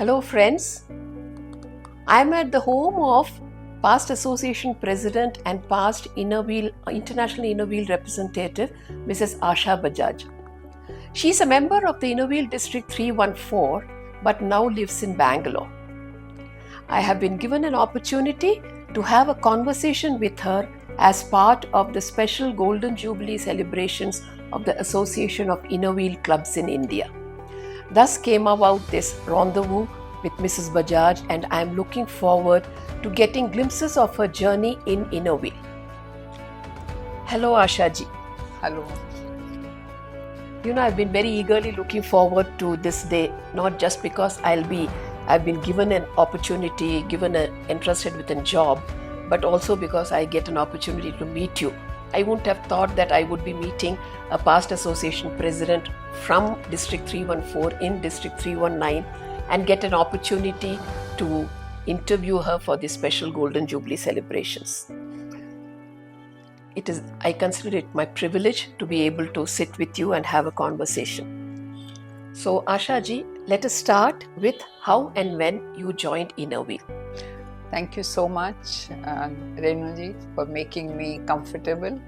Hello friends, I am at the home of past association president and past international Innoville representative Mrs. Asha Bajaj. She is a member of the Innoville District 314 but now lives in Bangalore. I have been given an opportunity to have a conversation with her as part of the special Golden Jubilee celebrations of the Association of Innoville Clubs in India. Thus came about this rendezvous with Mrs. Bajaj, and I am looking forward to getting glimpses of her journey in Innoville. Hello Asha ji. Hello. I've been very eagerly looking forward to this day, not just because I've been given an opportunity, entrusted with a job, but also because I get an opportunity to meet you. I wouldn't have thought that I would be meeting a past association president from District 314 in District 319 and get an opportunity to interview her for the special Golden Jubilee celebrations. I consider it my privilege to be able to sit with you and have a conversation. So Asha ji, let us start with how and when you joined Innoville. Thank you so much, Renuji, for making me comfortable.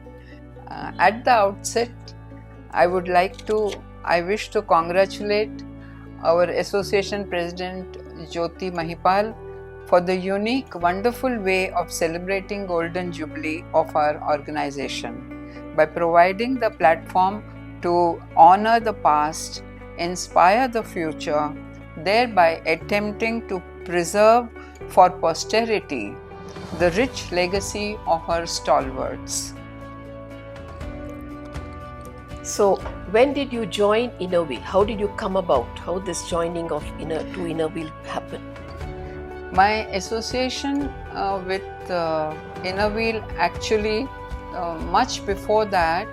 At the outset, I wish to congratulate our association president Jyoti Mahipal for the unique, wonderful way of celebrating Golden Jubilee of our organization by providing the platform to honor the past, inspire the future, thereby attempting to preserve for posterity the rich legacy of our stalwarts. So, when did you join Innoville? How did you come about? How this joining of to Innoville happened? My association with Innoville actually, much before that,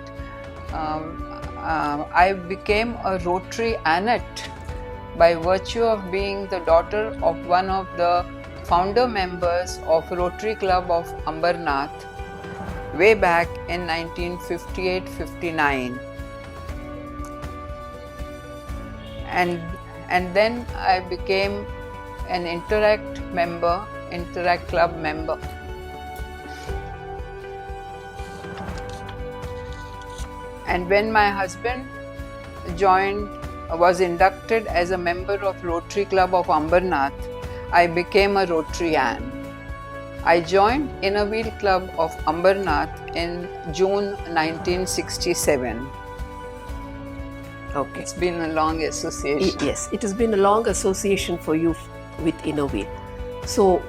I became a Rotary Annette by virtue of being the daughter of one of the founder members of Rotary Club of Ambernath way back in 1958-59. And then I became an Interact Club member. And when my husband was inducted as a member of Rotary Club of Ambernath, I became a Rotarian. I joined Innoville Club of Ambernath in June 1967. Okay. It's been a long association. Yes, it has been a long association for you with Innoville. So,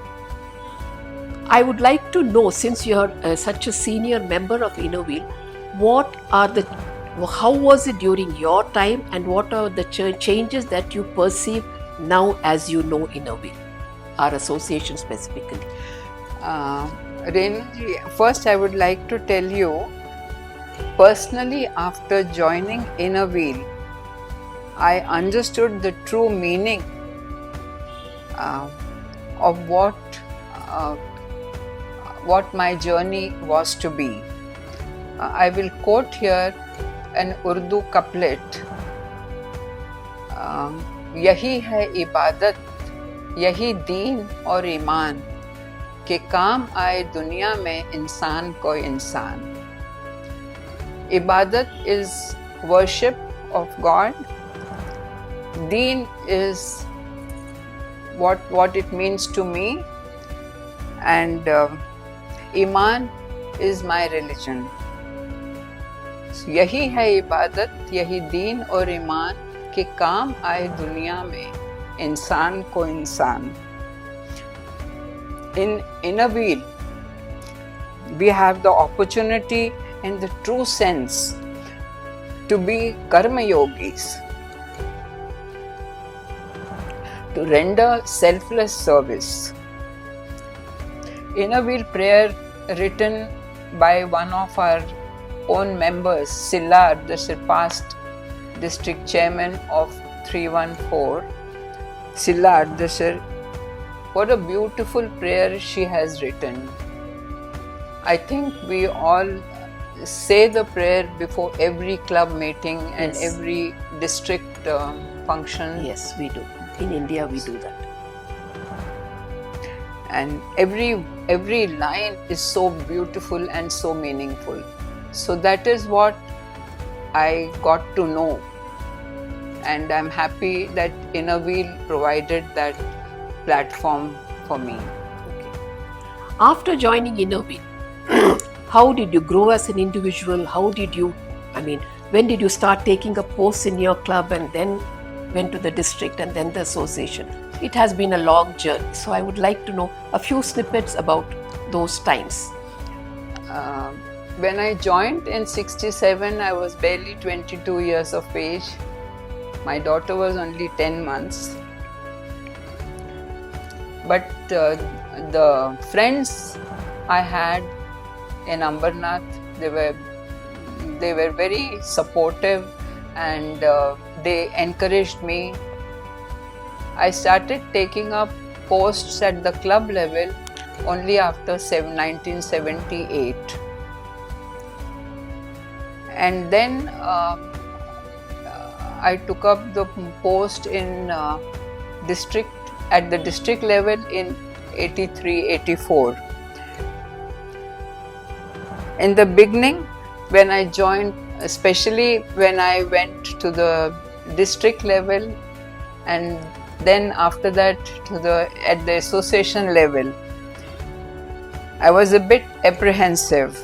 I would like to know, since you are such a senior member of Innoville, how was it during your time, and what are the changes that you perceive now as you know Innoville, our association specifically? Renuji, first I would like to tell you, personally after joining Innoville, I understood the true meaning of what my journey was to be. I will quote here an Urdu couplet. यही है इबादत, यही दीन और ईमान, के काम आए दुनिया में इंसान को इंसान. Ibadat is worship of God. Deen is what it means to me, and Iman is my religion. So, यही है इबादत, यही दीन और ईमान, के काम आए दुनिया में इंसान को इंसान. In Innoville, we have the opportunity in the true sense to be karma yogis, to render selfless service. Innoville prayer written by one of our own members, Sillard, the surpassed district chairman of 314, Sillard, what a beautiful prayer she has written. I think we all say the prayer before every club meeting and every district function. Yes, we do. In India, we do that. and every line is so beautiful and so meaningful. So that is what I got to know, and I'm happy that Inner Wheel provided that platform for me. After joining Inner Wheel, how did you grow as an individual? How did you, when did you start taking up posts in your club and then went to the district and then the association? It has been a long journey. So I would like to know a few snippets about those times. When I joined in 67, I was barely 22 years of age. My daughter was only 10 months. But the friends I had in Ambernath, they were very supportive, and they encouraged me. I started taking up posts at the club level only after 1978. And then I took up the post in at the district level in 83-84. In the beginning, when I joined, especially when I went to the district level, and then after that at the association level, I was a bit apprehensive,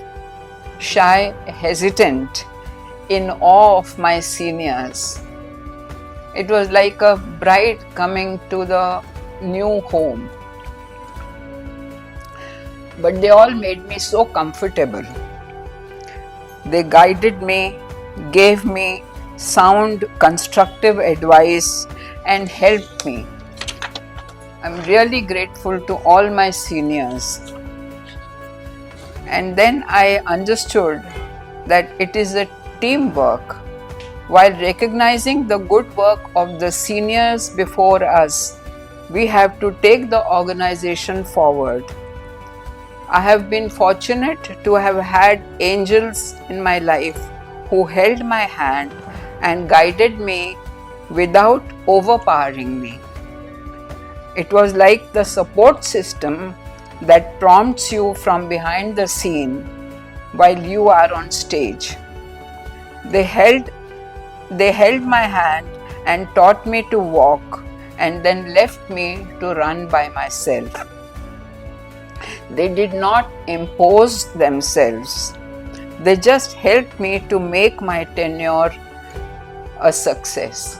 shy, hesitant, in awe of my seniors. It was like a bride coming to the new home. But they all made me so comfortable. They guided me, gave me sound, constructive advice, and helped me. I'm really grateful to all my seniors. And then I understood that it is a teamwork. While recognizing the good work of the seniors before us, we have to take the organization forward. I have been fortunate to have had angels in my life who held my hand and guided me without overpowering me. It was like the support system that prompts you from behind the scene while you are on stage. They held my hand and taught me to walk, and then left me to run by myself. They did not impose themselves. They just helped me to make my tenure a success.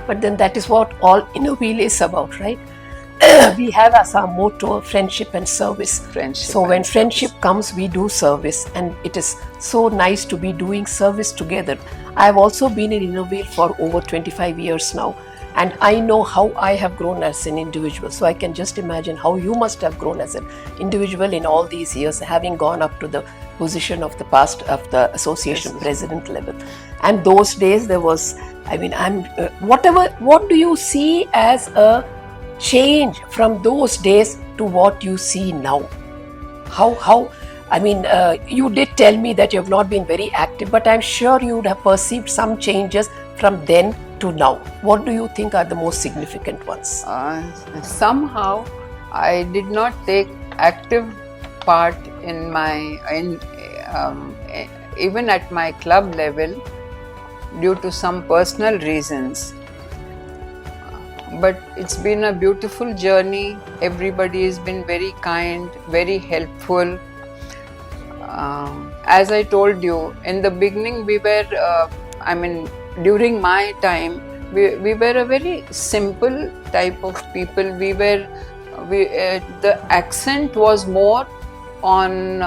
But then that is what all Inner Wheel is about, right? We have as our motto friendship and service. So when friendship comes, we do service, and it is so nice to be doing service together. I have also been in Inner Wheel for over 25 years now, and I know how I have grown as an individual. So I can just imagine how you must have grown as an individual in all these years, having gone up to the position of the past of the association president level. And those days there was, what do you see as a change from those days to what you see now? You did tell me that you have not been very active, but I'm sure you would have perceived some changes from then to now. What do you think are the most significant ones? Somehow I did not take active part in even at my club level due to some personal reasons. But it's been a beautiful journey. Everybody has been very kind, very helpful. As I told you, in the beginning during my time, we were a very simple type of people. The accent was more on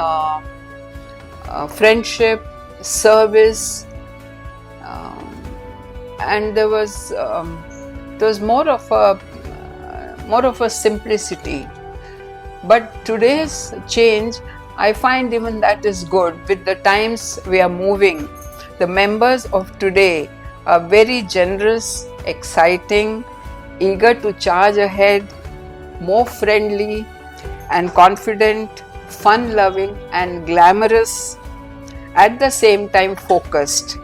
friendship, service, and there was more of a simplicity. But today's change, I find even that is good. With the times we are moving, the members of today are very generous, exciting, eager to charge ahead, more friendly and confident, fun-loving and glamorous, at the same time focused.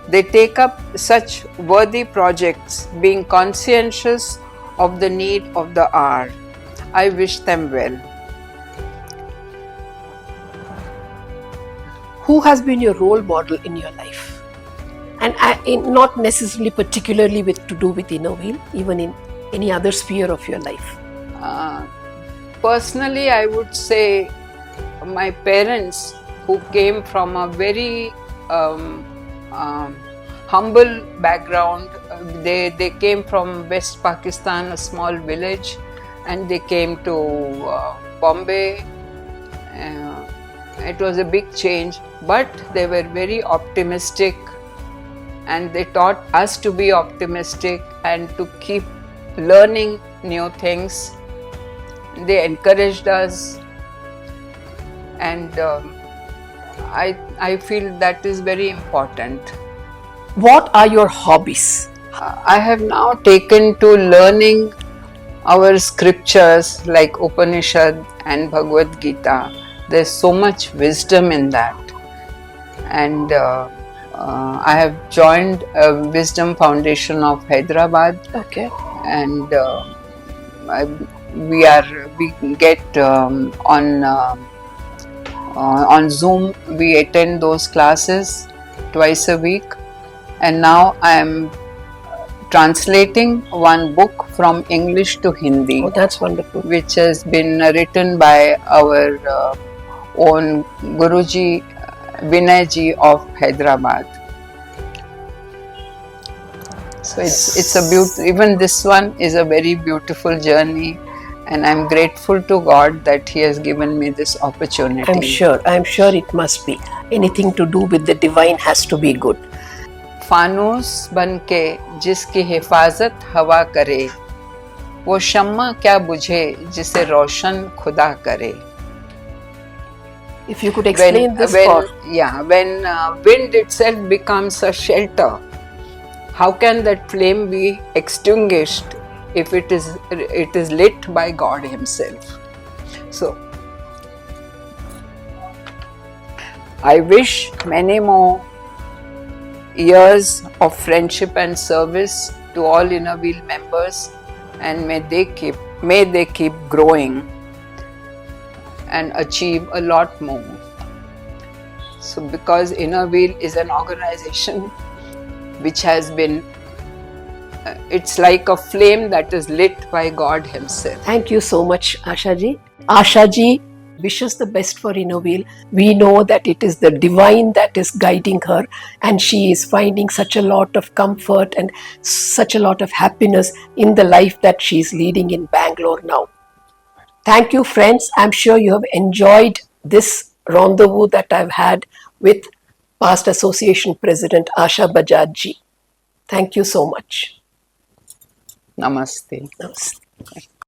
They take up such worthy projects, being conscientious of the need of the hour. I wish them well. Who has been your role model in your life? And not necessarily particularly to do with Innoville, even in any other sphere of your life. Personally, I would say my parents, who came from a very humble background. They came from West Pakistan, a small village, and they came to Bombay. It was a big change, but they were very optimistic, and they taught us to be optimistic and to keep learning new things. They encouraged us, and I feel that is very important. What are your hobbies? I have now taken to learning our scriptures like Upanishad and Bhagavad Gita. There's so much wisdom in that, and I have joined a Wisdom Foundation of Hyderabad. Okay. And we get on Zoom. We attend those classes twice a week, and now I am translating one book from English to Hindi. Oh, that's wonderful. Which has been written by our own Guruji Vinayji of Hyderabad. So it's a beautiful. Even this one is a very beautiful journey, and I'm grateful to God that He has given me this opportunity. I'm sure it must be. Anything to do with the divine has to be good. फानूस बन के जिसकी हिफाजत हवा करे, वो शम्मा क्या बुझे जिसे रोशन खुदा करे. If you could explain this for... When wind itself becomes a shelter, how can that flame be extinguished if it is lit by God Himself? So, I wish many more years of friendship and service to all Innoville members, and may they keep growing and achieve a lot more. So because Innoville is an organization which has been, it's like a flame that is lit by God Himself. Thank you so much, Asha ji. Asha ji wishes the best for Innoville. We know that it is the divine that is guiding her, and she is finding such a lot of comfort and such a lot of happiness in the life that she is leading in Bangalore now. Thank you, friends. I'm sure you have enjoyed this rendezvous that I've had with past Association President Asha Bajaj ji. Thank you so much. Namaste. Namaste.